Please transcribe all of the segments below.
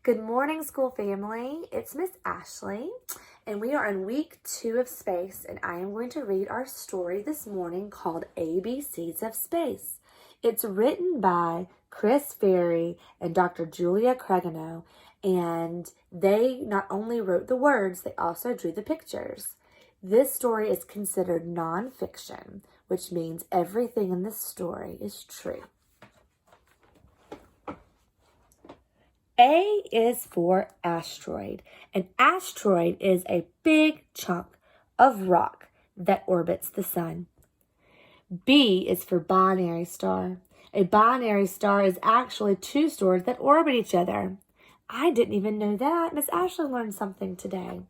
Good morning, school family. It's Miss Ashley, and we are in week 2 of space, and I am going to read our story this morning called ABCs of Space. It's written by Chris Ferry and Dr. Julia Cregano, and they not only wrote the words, they also drew the pictures. This story is considered nonfiction, which means everything in this story is true. A is for asteroid. An asteroid is a big chunk of rock that orbits the sun. B is for binary star. A binary star is actually two stars that orbit each other. I didn't even know that. Miss Ashley learned something today.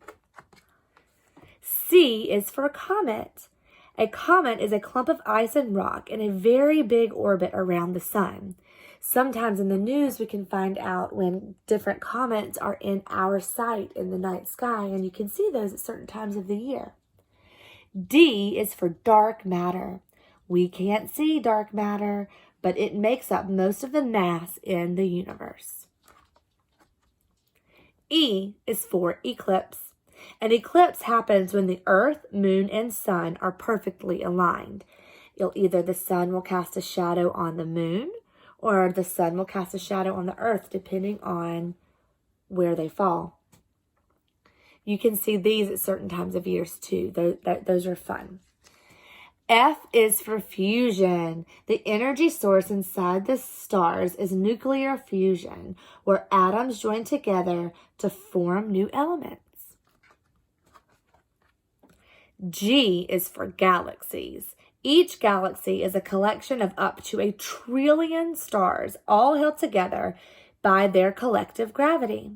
C is for comet. A comet is a clump of ice and rock in a very big orbit around the sun. Sometimes in the news we can find out when different comets are in our sight in the night sky, and you can see those at certain times of the year. D is for dark matter. We can't see dark matter, but it makes up most of the mass in the universe. E is for eclipse. An eclipse happens when the earth, moon, and sun are perfectly aligned. Either the sun will cast a shadow on the moon, or the sun will cast a shadow on the earth, depending on where they fall. You can see these at certain times of years too. Those are fun. F is for fusion. The energy source inside the stars is nuclear fusion, where atoms join together to form new elements. G is for galaxies. Each galaxy is a collection of up to 1 trillion stars, all held together by their collective gravity.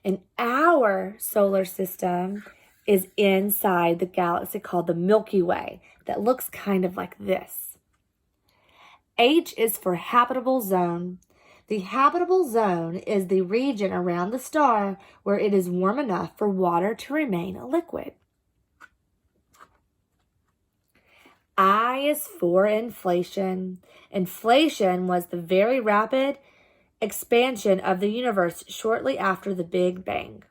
And our solar system is inside the galaxy called the Milky Way that looks kind of like this. H is for habitable zone. The habitable zone is the region around the star where it is warm enough for water to remain a liquid. I is for inflation. Inflation was the very rapid expansion of the universe shortly after the Big Bang.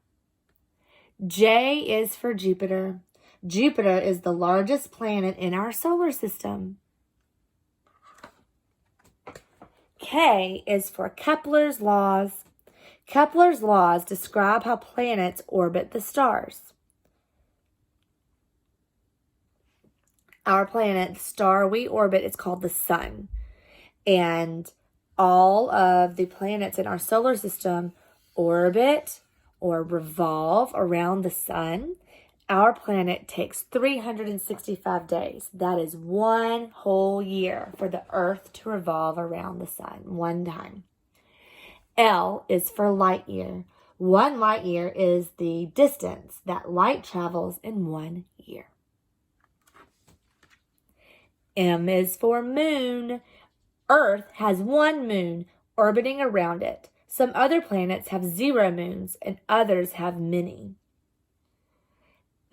J is for Jupiter. Jupiter is the largest planet in our solar system. K is for Kepler's laws. Kepler's laws describe how planets orbit the stars. Our planet, the star we orbit, is called the sun. And all of the planets in our solar system orbit or revolve around the sun. Our planet takes 365 days. That is one whole year for the Earth to revolve around the sun one time. L is for light year. 1 light year is the distance that light travels in 1 year. M is for moon. Earth has 1 moon orbiting around it. Some other planets have 0 moons and others have many.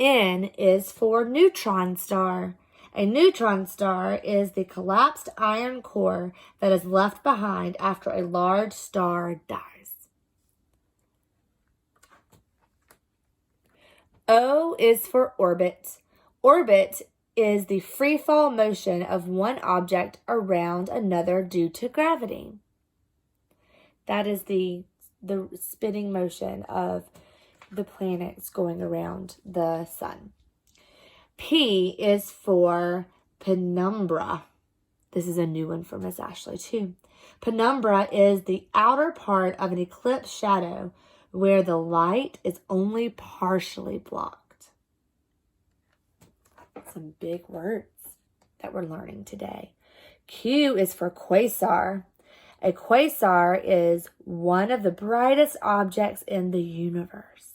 N is for neutron star. A neutron star is the collapsed iron core that is left behind after a large star dies. O is for orbit. Orbit is the free fall motion of one object around another due to gravity. That is the spinning motion of the planets going around the sun. P is for penumbra. This is a new one for Miss Ashley too. Penumbra is the outer part of an eclipse shadow where the light is only partially blocked. Some big words that we're learning today. Q is for quasar. A quasar is one of the brightest objects in the universe.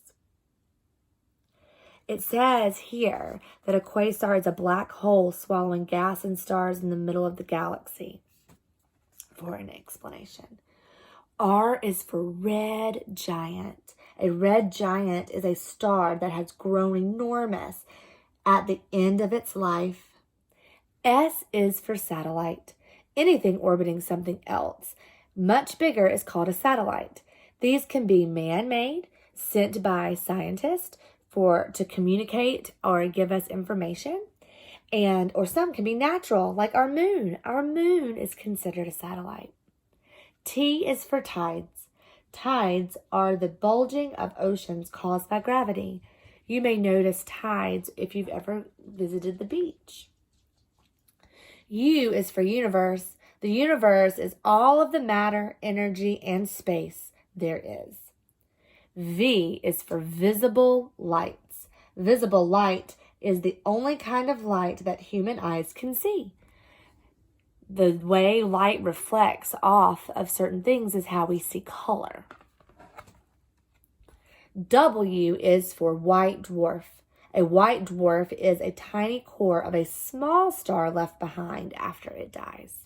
It says here that a quasar is a black hole swallowing gas and stars in the middle of the galaxy. For an explanation. R is for red giant. A red giant is a star that has grown enormous at the end of its life. S is for satellite. Anything orbiting something else much bigger is called a satellite. These can be man-made, sent by scientists to communicate or give us information, or some can be natural, like our moon. Our moon is considered a satellite. T is for tides. Tides are the bulging of oceans caused by gravity. You may notice tides if you've ever visited the beach. U is for universe. The universe is all of the matter, energy, and space there is. V is for visible lights. Visible light is the only kind of light that human eyes can see. The way light reflects off of certain things is how we see color. W is for white dwarf. A white dwarf is a tiny core of a small star left behind after it dies.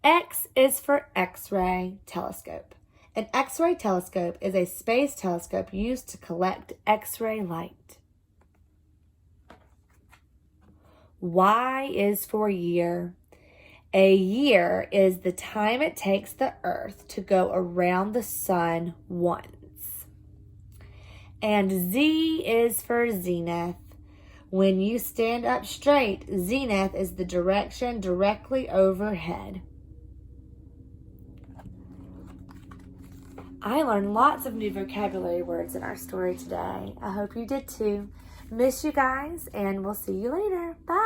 X is for X-ray telescope. An X-ray telescope is a space telescope used to collect X-ray light. Y is for year. A year is the time it takes the Earth to go around the sun once. And Z is for zenith. When you stand up straight, zenith is the direction directly overhead. I learned lots of new vocabulary words in our story today. I hope you did too. Miss you guys, and we'll see you later. Bye.